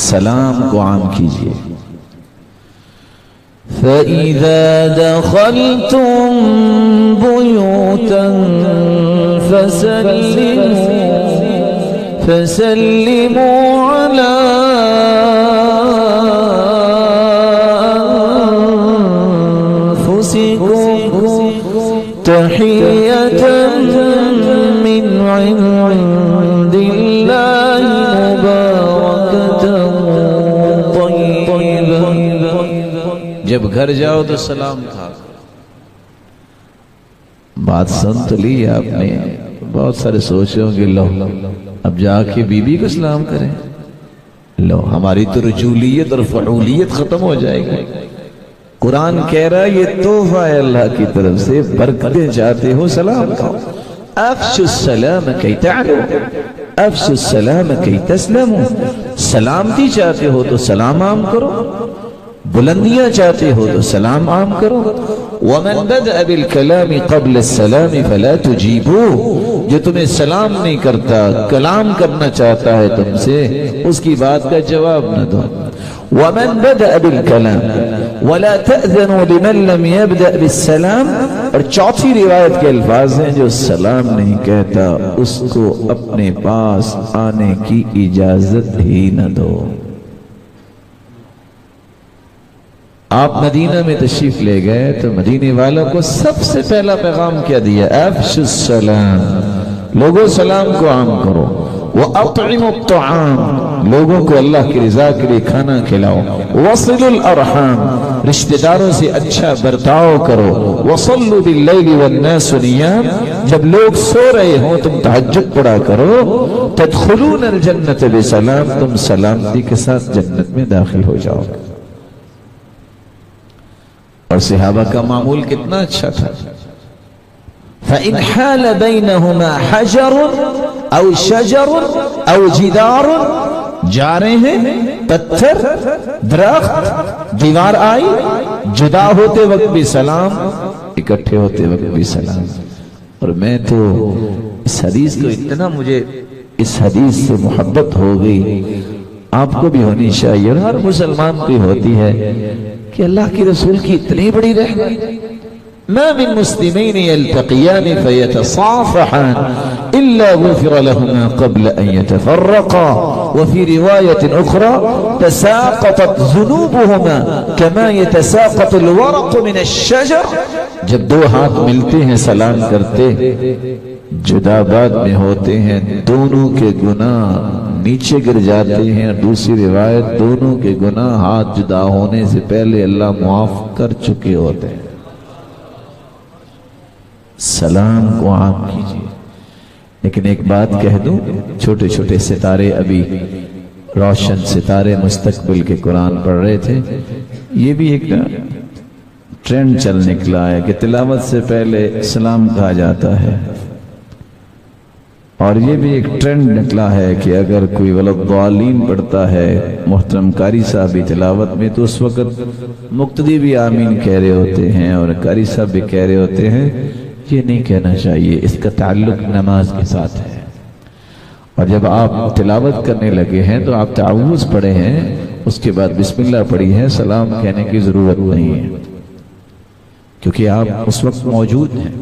سلام کو عام کیجئے. فَإِذَا دَخَلْتُمْ بُيُوتًا فَسَلِّمُوا عَلَىٰ أَنفُسِكُمْ تَحِيَّةً مِّنْ عِندِ اللَّهِ مُبَارَكَةً طَيِّبَةً. جب گھر جاؤ تو سلام کھا. بات سن تو لی آپ نے. بہت سارے سوچ رہے ہوں گے لو اب جا کے بی بی کو سلام کریں. لو ہماری تو رجولیت اور فعولیت ختم ہو جائے گی. قرآن کہہ رہا ہے یہ تحفہ ہے اللہ کی طرف سے. برکتیں چاہتے ہو سلام کھاؤ. افشوا السلام کی تعلو افشوا السلام کی تسلموا. سلامتی چاہتے ہو تو سلام عام کرو. بلندیاں چاہتے ہو تو سلام عام کرو. وَمَنْ بَدَأَ بِالْكَلَامِ قَبْلَ السَّلَامِ فَلَا تُجِيبُوهُ. جو تمہیں سلام نہیں کرتا کلام کرنا چاہتا ہے تم سے اس کی بات کا جواب نہ دو. وَمَنْ بَدَأَ بِالْكَلَامِ وَلَا تَأْذَنُوا لِمَنْ لَمْ يَبْدَأْ بِالسَّلَامِ. اور چوتھی روایت کے الفاظ ہیں جو سلام نہیں کہتا اس کو اپنے پاس آنے کی اجازت ہی نہ دو. آپ مدینہ میں تشریف لے گئے تو مدینے والوں کو سب سے پہلا پیغام کیا دیا؟ افشوا السلام. لوگوں سلام کو عام کرو. وَأَطْعِمُوا الطَّعَامَ. لوگوں کو اللہ کی رضا کے لیے کھانا کھلاؤ. وَصِلُوا الْأَرْحَامَ. رشتہ داروں سے اچھا برتاؤ کرو. وَصَلُّوا بِاللَّيْلِ وَالنَّاسُ نِيَامٌ. جب لوگ سو رہے ہوں تم تہجد پڑھا کرو. تَدْخُلُونَ الْجَنَّةَ بِسَلَامٍ. تم سلامتی کے ساتھ جنت میں داخل ہو جاؤ. اور صحابہ کا معمول کتنا اچھا تھا. فَإِنْ حَالَ بَيْنَهُمَا حَجَرٌ أَوْ شَجَرٌ أَوْ جِدَارٌ. جا رہے ہیں پتھر درخت دیوار آئی جدا ہوتے وقت بھی سلام اکٹھے ہوتے وقت بھی سلام. اور میں تو اس حدیث کو اتنا مجھے اس حدیث سے محبت ہو گئی. آپ کو بھی ہونی چاہیے اور ہر مسلمان کی ہوتی ہے کہ اللہ کی رسول کی اتنی بڑی رحمت. ما من مسلمین یلتقیان فیتصافحان الا غفر لهما قبل ان يتفرقا وفي رواية اخرى تساقطت ذنوبهما كما يتساقط الورق من الشجر. جب دو ہاتھ ملتے ہیں سلام کرتے جدا بعد میں ہوتے ہیں دونوں کے گناہ نیچے گر جاتے ہیں. اور دوسری روایت دونوں کے گناہ ہاتھ جدا ہونے سے پہلے اللہ معاف کر چکے ہوتے ہیں. سلام کو عام کیجیے. لیکن ایک بات کہہ دوں چھوٹے چھوٹے ستارے ابھی روشن ستارے مستقبل کے قرآن پڑھ رہے تھے. یہ بھی ایک ٹرینڈ چل نکلا ہے کہ تلاوت سے پہلے سلام کہا جاتا ہے. اور یہ بھی ایک ٹرینڈ نکلا ہے کہ اگر کوئی ولضالین پڑھتا ہے محترم قاری صاحب بھی تلاوت میں تو اس وقت مقتدی بھی آمین کہہ رہے ہوتے ہیں اور قاری صاحب بھی کہہ رہے ہوتے ہیں. یہ نہیں کہنا چاہیے. اس کا تعلق نماز کے ساتھ ہے. اور جب آپ تلاوت کرنے لگے ہیں تو آپ تعوذ پڑھے ہیں اس کے بعد بسم اللہ پڑھی ہے. سلام کہنے کی ضرورت نہیں ہے کیونکہ آپ اس وقت موجود ہیں.